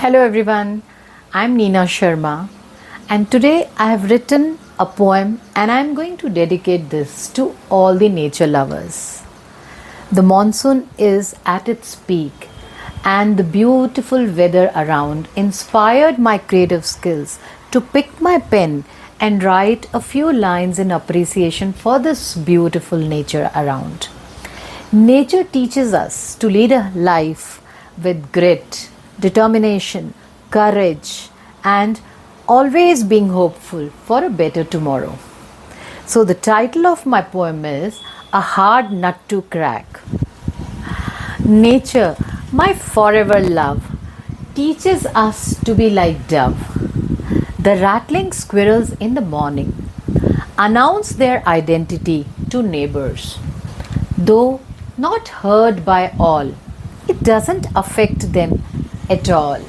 Hello everyone, I'm Neena Sharma and today I have written a poem and I'm going to dedicate this to all the nature lovers. The monsoon is at its peak and the beautiful weather around inspired my creative skills to pick my pen and write a few lines in appreciation for this beautiful nature around. Nature teaches us to lead a life with grit, determination, courage, and always being hopeful for a better tomorrow. So, the title of my poem is A Hard Nut to Crack. Nature, my forever love, teaches us to be like dove. The rattling squirrels in the morning announce their identity to neighbors. Though not heard by all, it doesn't affect them at all.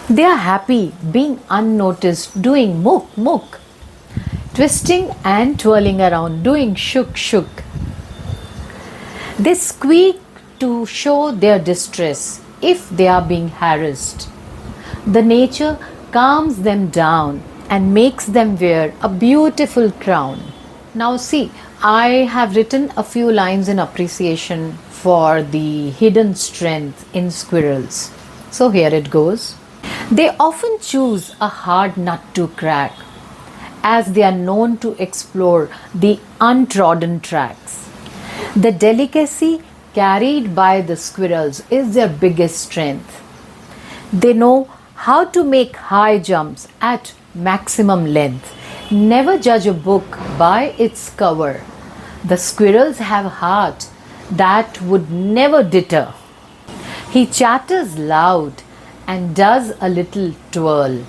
They are happy being unnoticed, doing mook mook, twisting and twirling around, doing shook shook. They squeak to show their distress if they are being harassed. The nature calms them down and makes them wear a beautiful crown. Now, see, I have written a few lines in appreciation for the hidden strength in squirrels. So, here it goes. They often choose a hard nut to crack, as they are known to explore the untrodden tracks. The delicacy carried by the squirrels is their biggest strength. They know how to make high jumps at maximum length. Never judge a book by its cover. The squirrels have a heart that would never deter. He chatters loud and does a little twirl.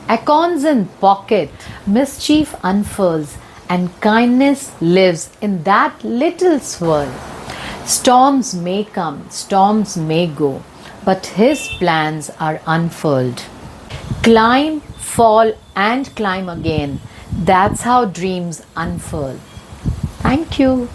Acorns in pocket, mischief unfurls, and kindness lives in that little swirl. Storms may come, storms may go, but his plans are unfurled. Climb, fall, and climb again. That's how dreams unfurl. Thank you.